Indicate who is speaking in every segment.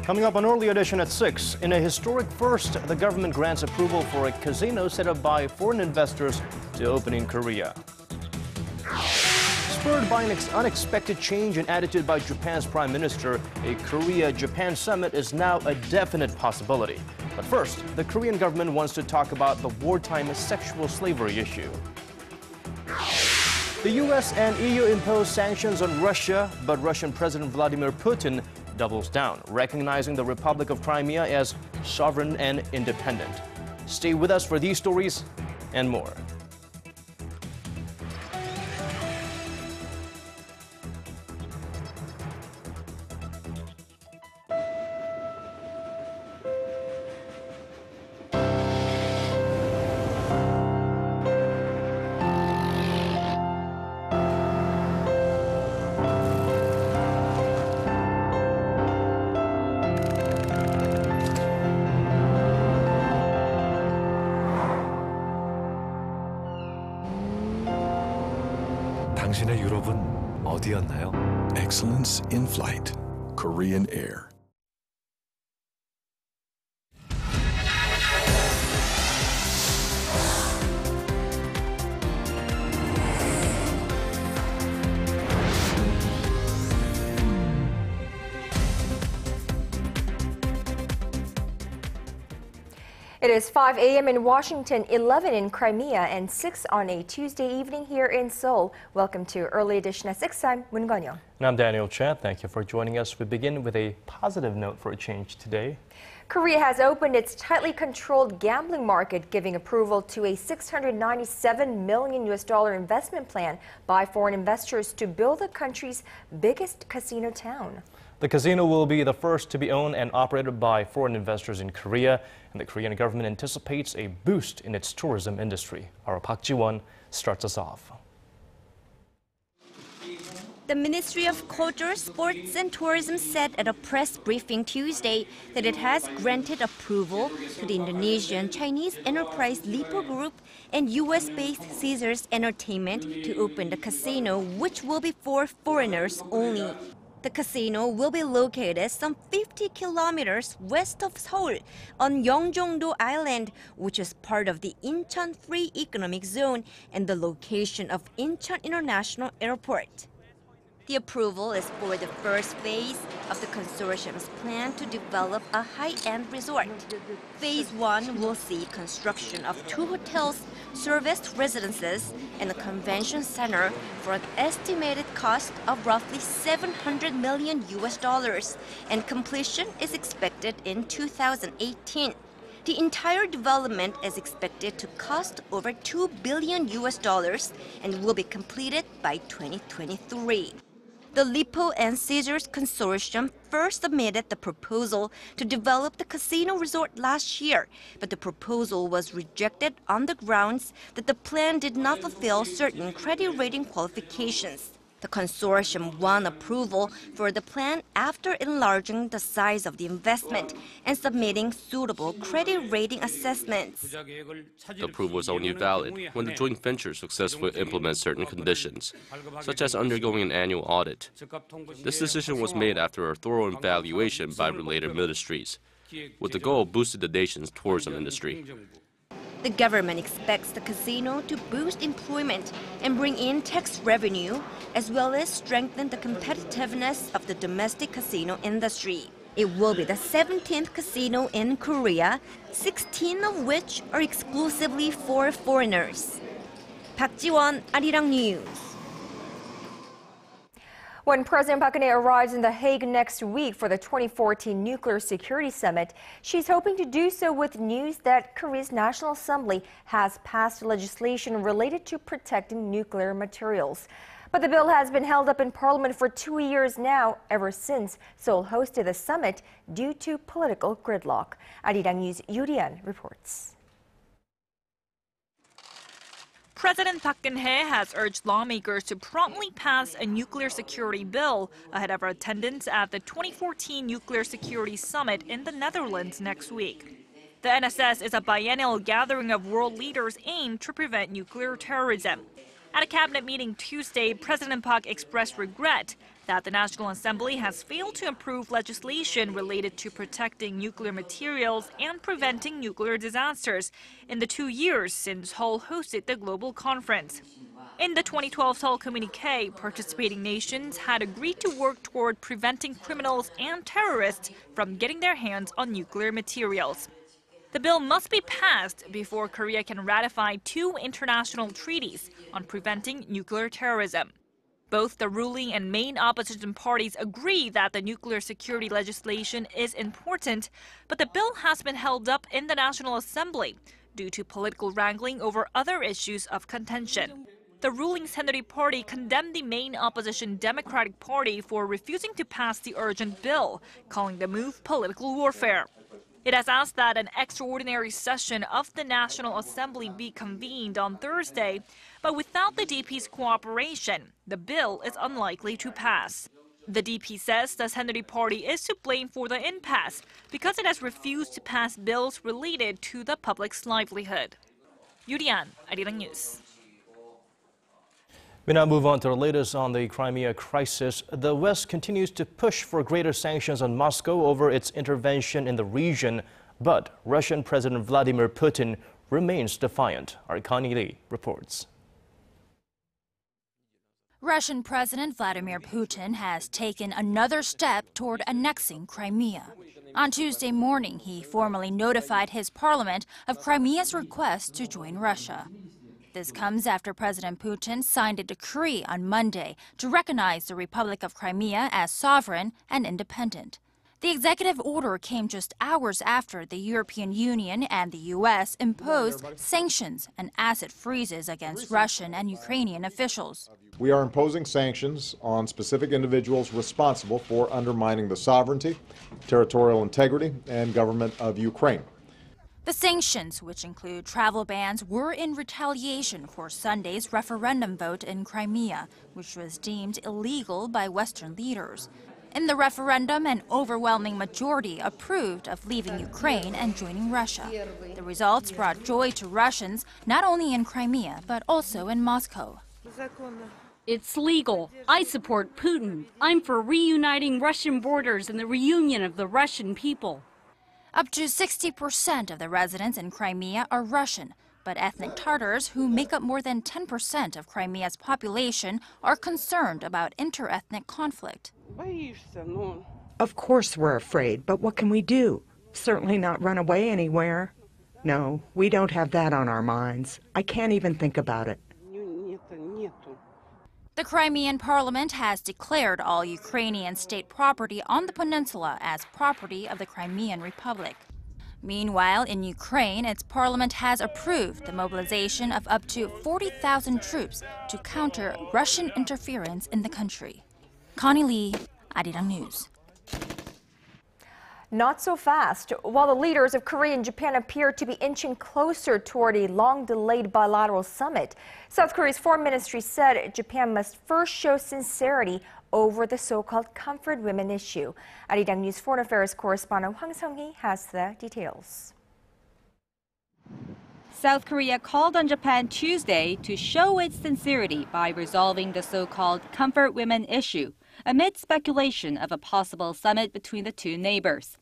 Speaker 1: Coming up on Early Edition at 6, in a historic first, the government grants approval for a casino set up by foreign investors to open in Korea. Spurred by an unexpected change in attitude by Japan's Prime Minister, a Korea-Japan summit is now a definite possibility. But first, the Korean government wants to talk about the wartime sexual slavery issue. The U.S. and EU impose sanctions on Russia, but Russian President Vladimir Putin doubles down, recognizing the Republic of Crimea as sovereign and independent. Stay with us for these stories and more.
Speaker 2: 당신의 유럽은 어디였나요?
Speaker 3: Excellence in flight. Korean Air.
Speaker 4: It is 5 a.m. in Washington, 11 in Crimea, and 6 on a Tuesday evening here in Seoul. Welcome to Early Edition at 6. I'm Moon Gon-young.
Speaker 1: And I'm Daniel Chan. Thank you for joining us. We begin with a positive note for a change today.
Speaker 4: Korea has opened its tightly controlled gambling market, giving approval to a $697 million investment plan by foreign investors to build the country's biggest casino town.
Speaker 1: The casino will be the first to be owned and operated by foreign investors in Korea, and the Korean government anticipates a boost in its tourism industry. Our Park Ji-won starts us off.
Speaker 5: The Ministry of Culture, Sports and Tourism said at a press briefing Tuesday that it has granted approval to the Indonesian-Chinese enterprise Lippo Group and U.S.-based Caesars Entertainment to open the casino, which will be for foreigners only. The casino will be located some 50 kilometers west of Seoul on Yeongjong-do Island, which is part of the Incheon Free Economic Zone and the location of Incheon International Airport. The approval is for the first phase of the consortium's plan to develop a high-end resort. Phase 1 will see construction of 2 hotels, serviced residences, and a convention center for an estimated cost of roughly $700 million, and completion is expected in 2018. The entire development is expected to cost over $2 billion and will be completed by 2023. The Lippo and Caesars consortium first submitted the proposal to develop the casino resort last year, but the proposal was rejected on the grounds that the plan did not fulfill certain credit rating qualifications. The consortium won approval for the plan after enlarging the size of the investment and submitting suitable credit rating assessments.
Speaker 6: The approval is only valid when the joint venture successfully implements certain conditions, such as undergoing an annual audit. This decision was made after a thorough evaluation by related ministries, with the goal of boosting the nation's tourism industry.
Speaker 5: The government expects the casino to boost employment and bring in tax revenue, as well as strengthen the competitiveness of the domestic casino industry. It will be the 17th casino in Korea, 16 of which are exclusively for foreigners. Park Ji-won, Arirang News.
Speaker 4: When President Park Geun-hye arrives in The Hague next week for the 2014 Nuclear Security Summit, she's hoping to do so with news that Korea's National Assembly has passed legislation related to protecting nuclear materials. But the bill has been held up in Parliament for 2 years now, ever since Seoul hosted the summit due to political gridlock. Arirang News' Yoo-rian reports.
Speaker 7: President Park Geun-hye has urged lawmakers to promptly pass a nuclear security bill ahead of her attendance at the 2014 Nuclear Security Summit in the Netherlands next week. The NSS is a biennial gathering of world leaders aimed to prevent nuclear terrorism. At a cabinet meeting Tuesday, President Park expressed regret that the National Assembly has failed to approve legislation related to protecting nuclear materials and preventing nuclear disasters in the 2 years since Seoul hosted the global conference. In the 2012 Seoul communique, participating nations had agreed to work toward preventing criminals and terrorists from getting their hands on nuclear materials. The bill must be passed before Korea can ratify 2 international treaties on preventing nuclear terrorism. Both the ruling and main opposition parties agree that the nuclear security legislation is important, but the bill has been held up in the National Assembly due to political wrangling over other issues of contention. The ruling Saenuri Party condemned the main opposition Democratic Party for refusing to pass the urgent bill, calling the move political warfare. It has asked that an extraordinary session of the National Assembly be convened on Thursday, but without the DP's cooperation, the bill is unlikely to pass. The DP says the Saenuri Party is to blame for the impasse because it has refused to pass bills related to the public's livelihood. Yurian, Arirang News.
Speaker 1: We now move on to the latest on the Crimea crisis. The West continues to push for greater sanctions on Moscow over its intervention in the region, but Russian President Vladimir Putin remains defiant. Our Connie Lee reports.
Speaker 8: Russian President Vladimir Putin has taken another step toward annexing Crimea. On Tuesday morning, he formally notified his parliament of Crimea's request to join Russia. This comes after President Putin signed a decree on Monday to recognize the Republic of Crimea as sovereign and independent. The executive order came just hours after the European Union and the U.S. imposed sanctions and asset freezes against Russian and Ukrainian officials.
Speaker 9: We are imposing sanctions on specific individuals responsible for undermining the sovereignty, territorial integrity, and government of Ukraine.
Speaker 8: The sanctions, which include travel bans, were in retaliation for Sunday's referendum vote in Crimea, which was deemed illegal by Western leaders. In the referendum, an overwhelming majority approved of leaving Ukraine and joining Russia. The results brought joy to Russians, not only in Crimea, but also in Moscow.
Speaker 10: It's legal. I support Putin. I'm for reuniting Russian borders and the reunion of the Russian people.
Speaker 8: Up to 60% of the residents in Crimea are Russian, but ethnic Tatars, who make up more than 10% of Crimea's population, are concerned about inter-ethnic conflict.
Speaker 11: Of course we're afraid, but what can we do? Certainly not run away anywhere. No, we don't have that on our minds. I can't even think about it.
Speaker 8: The Crimean parliament has declared all Ukrainian state property on the peninsula as property of the Crimean Republic. Meanwhile, in Ukraine, its parliament has approved the mobilization of up to 40,000 troops to counter Russian interference in the country. Connie Lee, Arirang News.
Speaker 4: Not so fast. While the leaders of Korea and Japan appear to be inching closer toward a long-delayed bilateral summit, South Korea's foreign ministry said Japan must first show sincerity over the so-called comfort women issue. Arirang News Foreign Affairs correspondent Hwang Sung-hee has the details.
Speaker 12: South Korea called on Japan Tuesday to show its sincerity by resolving the so-called comfort women issue, amid speculation of a possible summit between the two neighbors.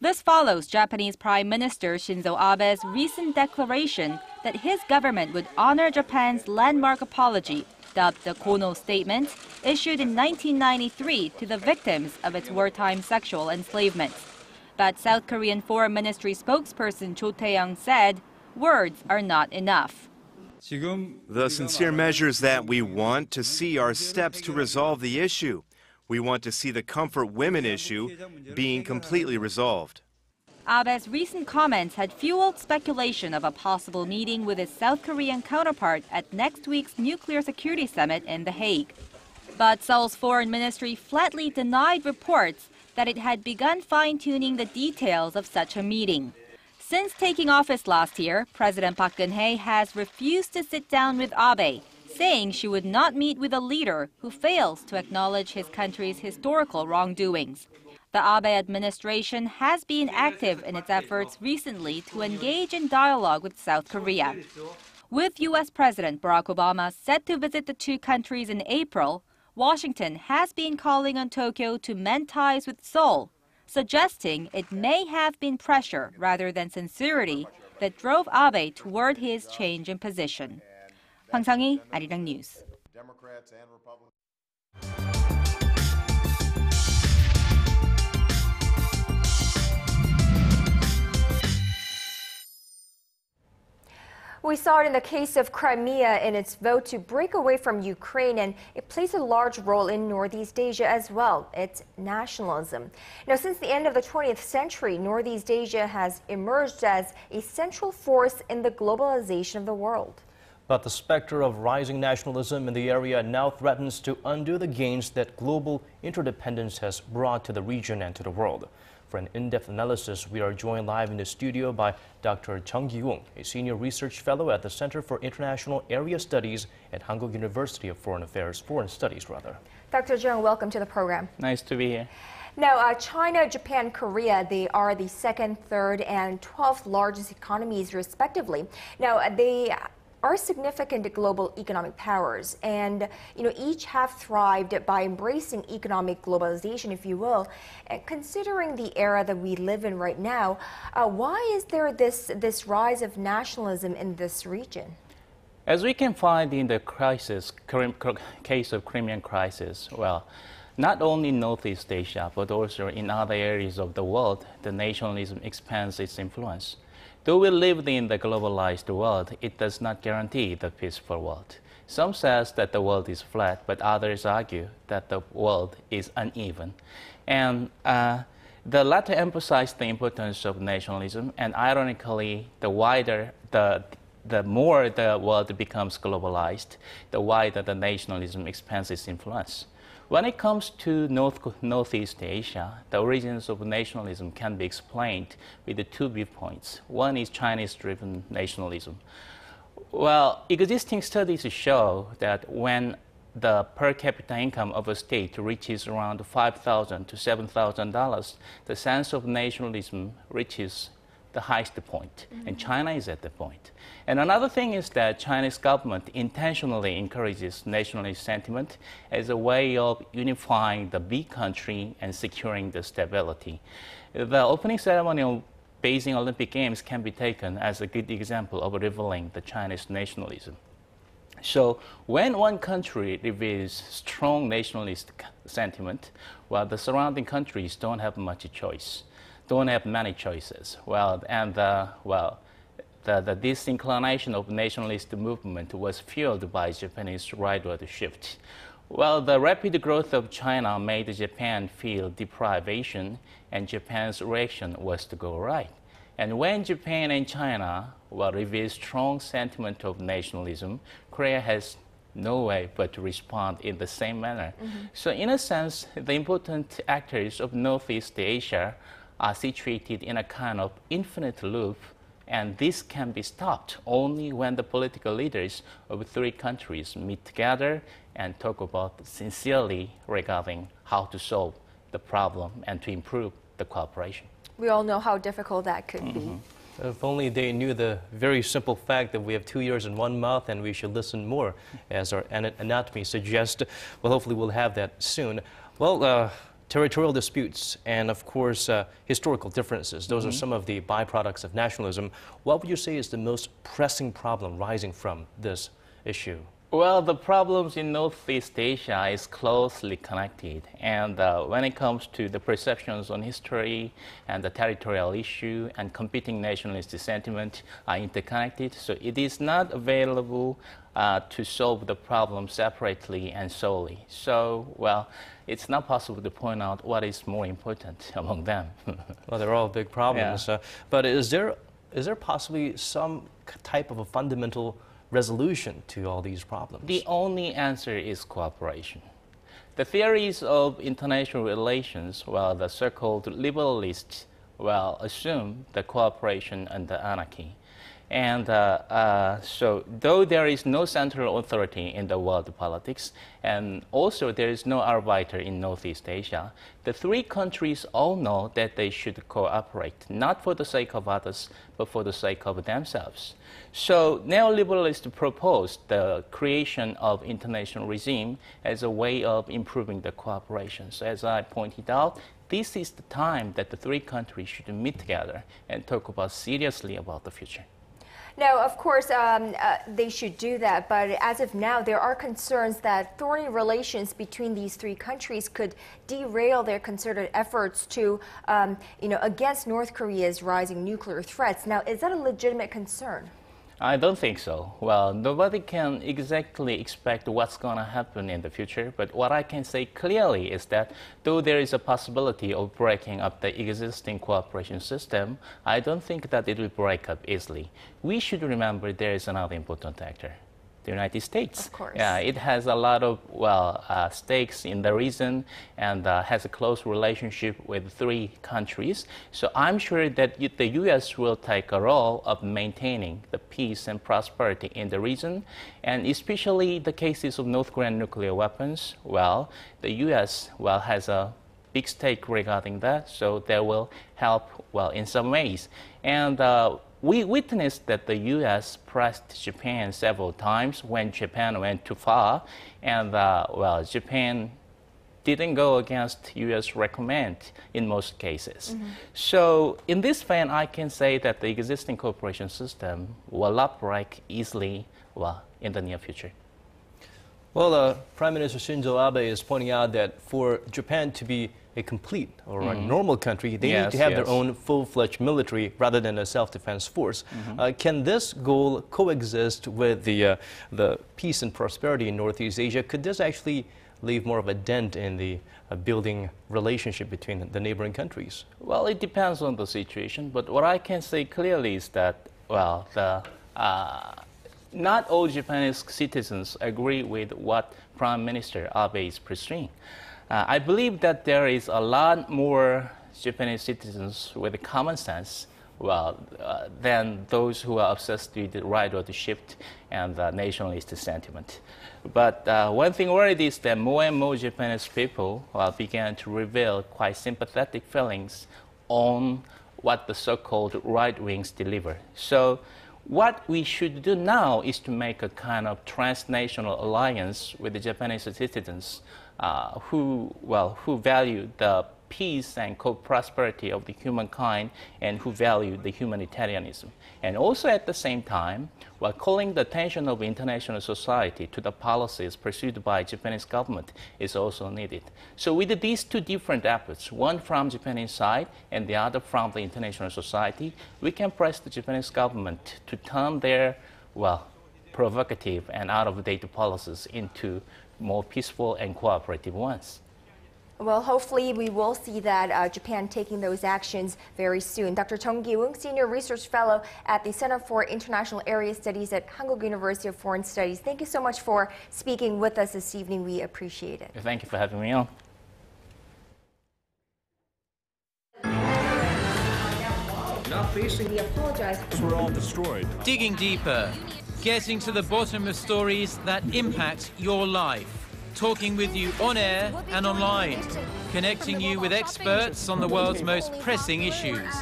Speaker 12: This follows Japanese Prime Minister Shinzo Abe's recent declaration that his government would honor Japan's landmark apology, dubbed the Kono Statement, issued in 1993 to the victims of its wartime sexual enslavement. But South Korean Foreign Ministry spokesperson Cho Tae-young said, words are not enough.
Speaker 13: The sincere measures that we want to see are steps to resolve the issue. We want to see the comfort women issue being completely resolved.
Speaker 12: Abe's recent comments had fueled speculation of a possible meeting with his South Korean counterpart at next week's nuclear security summit in The Hague. But Seoul's foreign ministry flatly denied reports that it had begun fine-tuning the details of such a meeting. Since taking office last year, President Park Geun-hye has refused to sit down with Abe, saying she would not meet with a leader who fails to acknowledge his country's historical wrongdoings. The Abe administration has been active in its efforts recently to engage in dialogue with South Korea. With U.S. President Barack Obama set to visit the two countries in April, Washington has been calling on Tokyo to mend ties with Seoul, suggesting it may have been pressure rather than sincerity that drove Abe toward his change in position. Hwang Sang-hee, Arirang News.
Speaker 4: We saw it in the case of Crimea in its vote to break away from Ukraine, and it plays a large role in Northeast Asia as well. It's nationalism. Now, since the end of the 20th century, Northeast Asia has emerged as a central force in the globalization of the world.
Speaker 1: But the specter of rising nationalism in the area now threatens to undo the gains that global interdependence has brought to the region and to the world. For an in-depth analysis, we are joined live in the studio by Dr. Tom Gilliam, a senior research fellow at the Center for International Area Studies at Hankuk University of Foreign Studies.
Speaker 4: Dr. Jung, welcome to the program.
Speaker 14: Nice to be here.
Speaker 4: Now, China, Japan, Korea, they are the second, third, and 12th largest economies, respectively. Now, they are significant global economic powers, and each have thrived by embracing economic globalization, if you will. And considering the era that we live in right now, why is there this rise of nationalism in this region?
Speaker 14: As we can find in the case of Crimean crisis, well, not only in Northeast Asia, but also in other areas of the world, the nationalism expands its influence. Though we live in the globalized world, it does not guarantee the peaceful world. Some says that the world is flat, but others argue that the world is uneven. And the latter emphasize the importance of nationalism, and ironically, the more the world becomes globalized, the wider the nationalism expands its influence. When it comes to Northeast Asia, the origins of nationalism can be explained with the two viewpoints. One is Chinese-driven nationalism. Well, existing studies show that when the per capita income of a state reaches around $5,000 to $7,000, the sense of nationalism reaches the highest point, and China is at the point. And another thing is that Chinese government intentionally encourages nationalist sentiment as a way of unifying the big country and securing the stability. The opening ceremony of Beijing Olympic Games can be taken as a good example of revealing the Chinese nationalism. So when one country reveals strong nationalist sentiment, well, the surrounding countries don't have much choice. Don't have many choices. Well, and the disinclination of nationalist movement was fueled by Japanese rightward shift. Well, the rapid growth of China made Japan feel deprivation, and Japan's reaction was to go right. And when Japan and China reveal strong sentiment of nationalism, Korea has no way but to respond in the same manner. So in a sense, the important actors of Northeast Asia are situated in a kind of infinite loop, and this can be stopped only when the political leaders of three countries meet together and talk about sincerely regarding how to solve the problem and to improve the cooperation.
Speaker 4: We all know how difficult that could be.
Speaker 1: If only they knew the very simple fact that we have 2 ears and 1 mouth and we should listen more, as our anatomy suggests. Well, hopefully we'll have that soon. Well, territorial disputes and, of course, historical differences. Those are some of the byproducts of nationalism. What would you say is the most pressing problem rising from this issue?
Speaker 14: Well, the problems in Northeast Asia is closely connected. And when it comes to the perceptions on history and the territorial issue and competing nationalist sentiment are interconnected. So it is not available to solve the problem separately and solely. So, well, it's not possible to point out what is more important among them.
Speaker 1: Well, they're all big problems.
Speaker 14: Yeah.
Speaker 1: But is there possibly some type of a fundamental resolution to all these problems?
Speaker 14: The only answer is cooperation. The theories of international relations, well, the so-called liberalists, well, assume the cooperation and the anarchy. And so though there is no central authority in the world politics, and also there is no arbiter in Northeast Asia, the three countries all know that they should cooperate, not for the sake of others, but for the sake of themselves. So neoliberalists proposed the creation of international regime as a way of improving the cooperation. So as I pointed out, this is the time that the three countries should meet together and talk about seriously about the future.
Speaker 4: Now, of course, they should do that, but as of now, there are concerns that thorny relations between these three countries could derail their concerted efforts to, against North Korea's rising nuclear threats. Now, is that a legitimate concern?
Speaker 14: I don't think so. Well, nobody can exactly expect what's going to happen in the future, but what I can say clearly is that though there is a possibility of breaking up the existing cooperation system, I don't think that it will break up easily. We should remember there is another important actor. The United States.
Speaker 4: Of course.
Speaker 14: Yeah, it has a lot of, stakes in the region and has a close relationship with three countries. So I'm sure that the U.S. will take a role of maintaining the peace and prosperity in the region. And especially the cases of North Korean nuclear weapons, well, the U.S. has a big stake regarding that. So they will help, in some ways. And we witnessed that the U.S. pressed Japan several times when Japan went too far, and Japan didn't go against U.S. recommend in most cases. Mm-hmm. So in this vein, I can say that the existing cooperation system will not break easily in the near future.
Speaker 1: Well, Prime Minister Shinzo Abe is pointing out that for Japan to be a complete or a normal country, they need to have their own full-fledged military rather than a self-defense force. Can this goal coexist with the peace and prosperity in Northeast Asia? Could this actually leave more of a dent in the building relationship between the neighboring countries?
Speaker 14: Well, it depends on the situation, but what I can say clearly is that, not all Japanese citizens agree with what Prime Minister Abe is pursuing. I believe that there is a lot more Japanese citizens with common sense than those who are obsessed with the right of the shift and nationalist sentiment. But one thing worried is that more and more Japanese people began to reveal quite sympathetic feelings on what the so-called right wings deliver. So what we should do now is to make a kind of transnational alliance with the Japanese citizens who value the peace and co-prosperity of the humankind and who value the humanitarianism. And also at the same time, while calling the attention of international society to the policies pursued by Japanese government is also needed. So with these two different efforts, one from Japanese side and the other from the international society, we can press the Japanese government to turn their, provocative and out-of-date policies into more peaceful and cooperative ones.
Speaker 4: Well, hopefully we will see that Japan taking those actions very soon. Dr. Tom Gilliam, Senior Research Fellow at the Center for International Area Studies at Hankuk University of Foreign Studies, thank you so much for speaking with us this evening. We appreciate it.
Speaker 14: Thank you for having me on.
Speaker 4: We apologize.
Speaker 15: We're all destroyed.
Speaker 16: Digging deeper, getting to the bottom of stories that impact your life. Talking with you on air and online, connecting you with experts on the world's most pressing issues.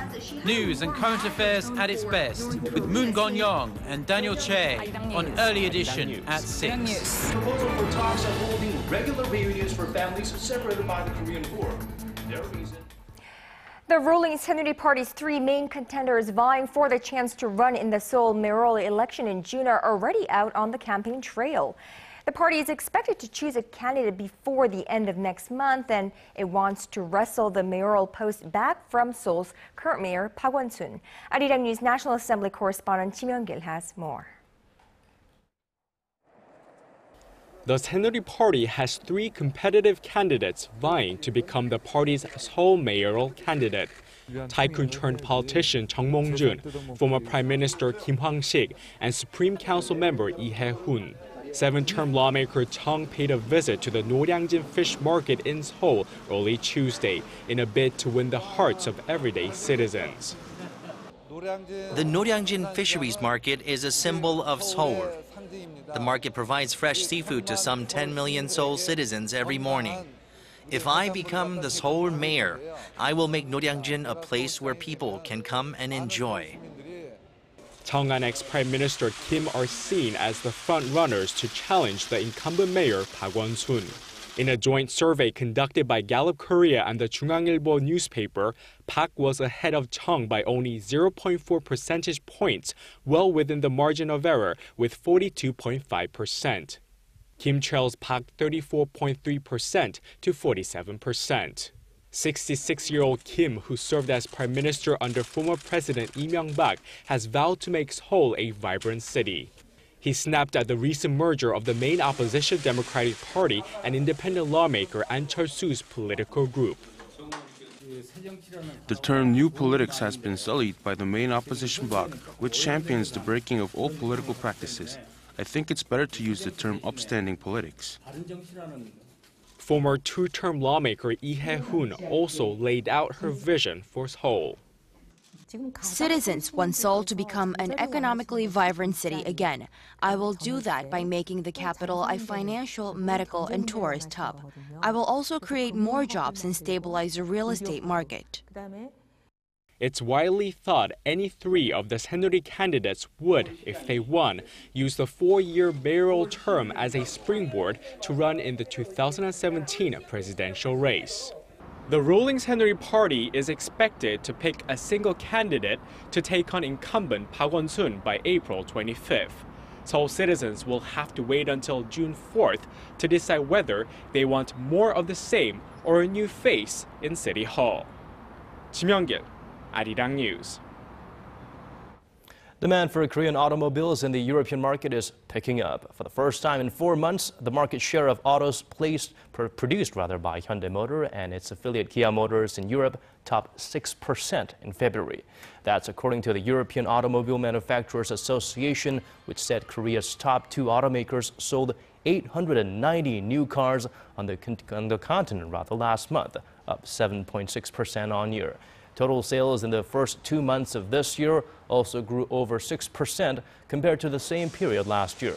Speaker 16: News and current affairs at its best with Moon Gon-young and Daniel Che on Early Edition at 6.
Speaker 1: Proposal for talks on holding regular reunions for families separated by the Korean War. Their reason.
Speaker 4: The ruling Saenuri Party's three main contenders vying for the chance to run in the Seoul mayoral election in June are already out on the campaign trail. The party is expected to choose a candidate before the end of next month, and it wants to wrestle the mayoral post back from Seoul's current mayor, Park Won-soon. Arirang News National Assembly correspondent Kim Young-gil has more.
Speaker 17: The Saenuri Party has three competitive candidates vying to become the party's sole mayoral candidate. Tycoon-turned-politician Chung Mong-jun, former Prime Minister Kim Hwang-sik, and Supreme Council member Lee Hae-hun. Seven-term lawmaker Chung paid a visit to the Noryangjin Fish Market in Seoul early Tuesday in a bid to win the hearts of everyday citizens.
Speaker 15: The Noryangjin Fisheries Market is a symbol of Seoul. The market provides fresh seafood to some 10 million Seoul citizens every morning. If I become the Seoul mayor, I will make Noryangjin a place where people can come and enjoy.
Speaker 17: Cheongan's Prime Minister Kim are seen as the front-runners to challenge the incumbent mayor Park Won-sun. In a joint survey conducted by Gallup Korea and the 중앙일보 newspaper, Park was ahead of Cheong by only 0.4 percentage points, well within the margin of error, with 42.5%. Kim trails Park 34.3% to 47%. 66-year-old Kim, who served as prime minister under former President Lee Myung-bak, has vowed to make Seoul a vibrant city. He snapped at the recent merger of the main opposition Democratic Party and independent lawmaker An Chol-soo's political group.
Speaker 18: The term new politics has been sullied by the main opposition bloc, which champions the breaking of old political practices. I think it's better to use the term upstanding politics.
Speaker 17: Former two-term lawmaker Lee Hae-hoon also laid out her vision for Seoul.
Speaker 19: Citizens want Seoul to become an economically vibrant city again. I will do that by making the capital a financial, medical, and tourist hub. I will also create more jobs and stabilize the real estate market.
Speaker 17: It's widely thought any three of the Saenuri candidates would, if they won, use the 4-year mayoral term as a springboard to run in the 2017 presidential race. The ruling Saenuri party is expected to pick a single candidate to take on incumbent Park Won-sun by April 25th. Seoul citizens will have to wait until June 4th to decide whether they want more of the same or a new face in City Hall. Kim Yeong-gil, Arirang News.
Speaker 1: Demand for Korean automobiles in the European market is picking up. For the first time in 4 months, the market share of autos produced by Hyundai Motor and its affiliate Kia Motors in Europe topped 6% in February. That's according to the European Automobile Manufacturers Association, which said Korea's top 2 automakers sold 890 new cars on the continent last month, up 7.6% on year. Total sales in the first 2 months of this year also grew over 6% compared to the same period last year.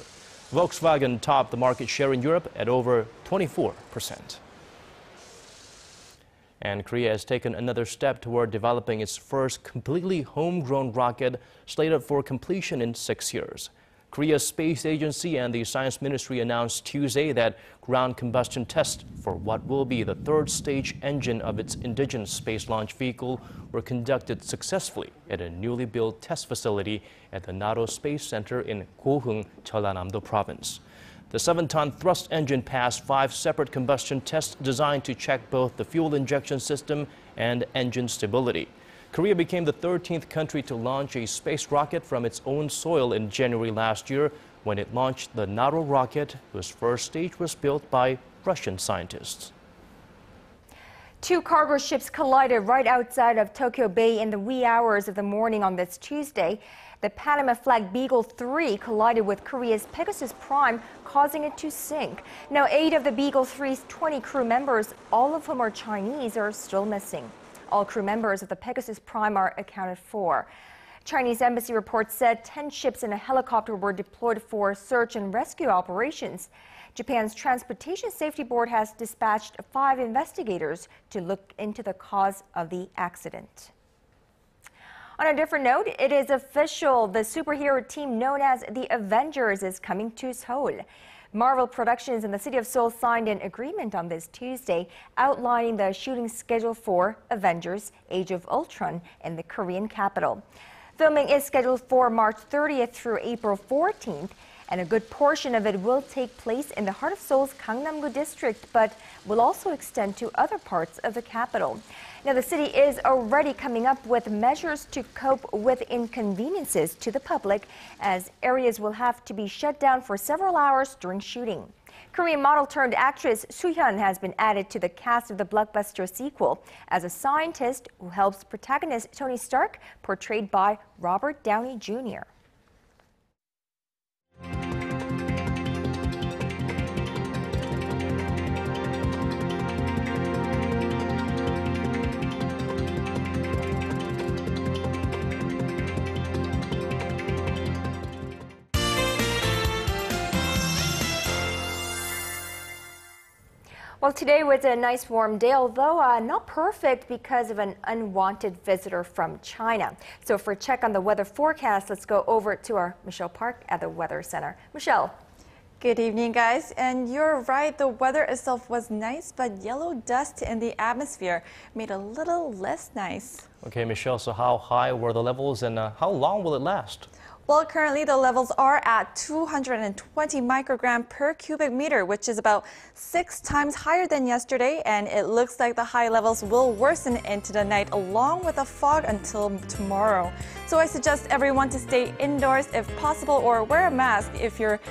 Speaker 1: Volkswagen topped the market share in Europe at over 24%. And Korea has taken another step toward developing its first completely homegrown rocket, slated for completion in 6 years. Korea's space agency and the Science Ministry announced Tuesday that ground combustion tests for what will be the 3rd stage engine of its indigenous space launch vehicle were conducted successfully at a newly built test facility at the Naro Space Center in Goheung, Jeollanam-do Province. The 7-ton thrust engine passed 5 separate combustion tests designed to check both the fuel injection system and engine stability. Korea became the 13th country to launch a space rocket from its own soil in January last year when it launched the Naro rocket, whose first stage was built by Russian scientists.
Speaker 4: 2 cargo ships collided right outside of Tokyo Bay in the wee hours of the morning on this Tuesday. The Panama flag Beagle 3 collided with Korea's Pegasus Prime, causing it to sink. Now, 8 of the Beagle 3's 20 crew members, all of whom are Chinese, are still missing. All crew members of the Pegasus Prime are accounted for. Chinese embassy reports said 10 ships and a helicopter were deployed for search and rescue operations. Japan's Transportation Safety Board has dispatched 5 investigators to look into the cause of the accident. On a different note, it is official. The superhero team known as the Avengers is coming to Seoul. Marvel Productions and the city of Seoul signed an agreement on this Tuesday outlining the shooting schedule for Avengers: Age of Ultron in the Korean capital. Filming is scheduled for March 30th through April 14th, and a good portion of it will take place in the heart of Seoul's Gangnam-gu district, but will also extend to other parts of the capital. Now, the city is already coming up with measures to cope with inconveniences to the public, as areas will have to be shut down for several hours during shooting. Korean model turned actress Soo-hyun has been added to the cast of the blockbuster sequel as a scientist who helps protagonist Tony Stark, portrayed by Robert Downey Jr. Well, today was a nice warm day, although not perfect because of an unwanted visitor from China. So for a check on the weather forecast, let's go over to our Michelle Park at the Weather Center. Michelle.
Speaker 20: Good evening, guys. And you're right, the weather itself was nice, but yellow dust in the atmosphere made it a little less nice.
Speaker 1: Okay, Michelle, so how high were the levels and how long will it last?
Speaker 20: Well, currently the levels are at 220 microgram per cubic meter, which is about 6 times higher than yesterday. And it looks like the high levels will worsen into the night along with the fog until tomorrow. So I suggest everyone to stay indoors if possible or wear a mask if you're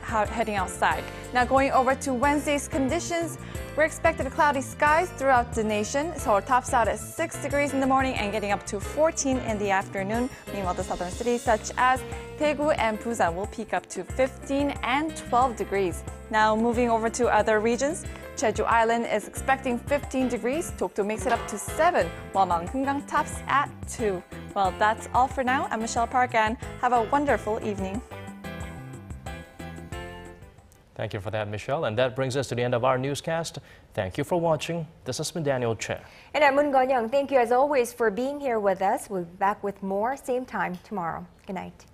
Speaker 20: heading outside. Now going over to Wednesday's conditions, we're expecting cloudy skies throughout the nation. Seoul tops out at 6 degrees in the morning and getting up to 14 in the afternoon. Meanwhile, the southern cities such as Daegu and Busan will peak up to 15 and 12 degrees. Now moving over to other regions, Jeju Island is expecting 15 degrees. Dokdo makes it up to 7, while Mount Hunggang tops at 2. Well, that's all for now. I'm Michelle Park and have a wonderful evening.
Speaker 1: Thank you for that, Michelle. And that brings us to the end of our newscast. Thank you for watching. This has been Daniel Che.
Speaker 4: And I'm Moon Gonyang. Thank you as always for being here with us. We'll be back with more same time tomorrow. Good night.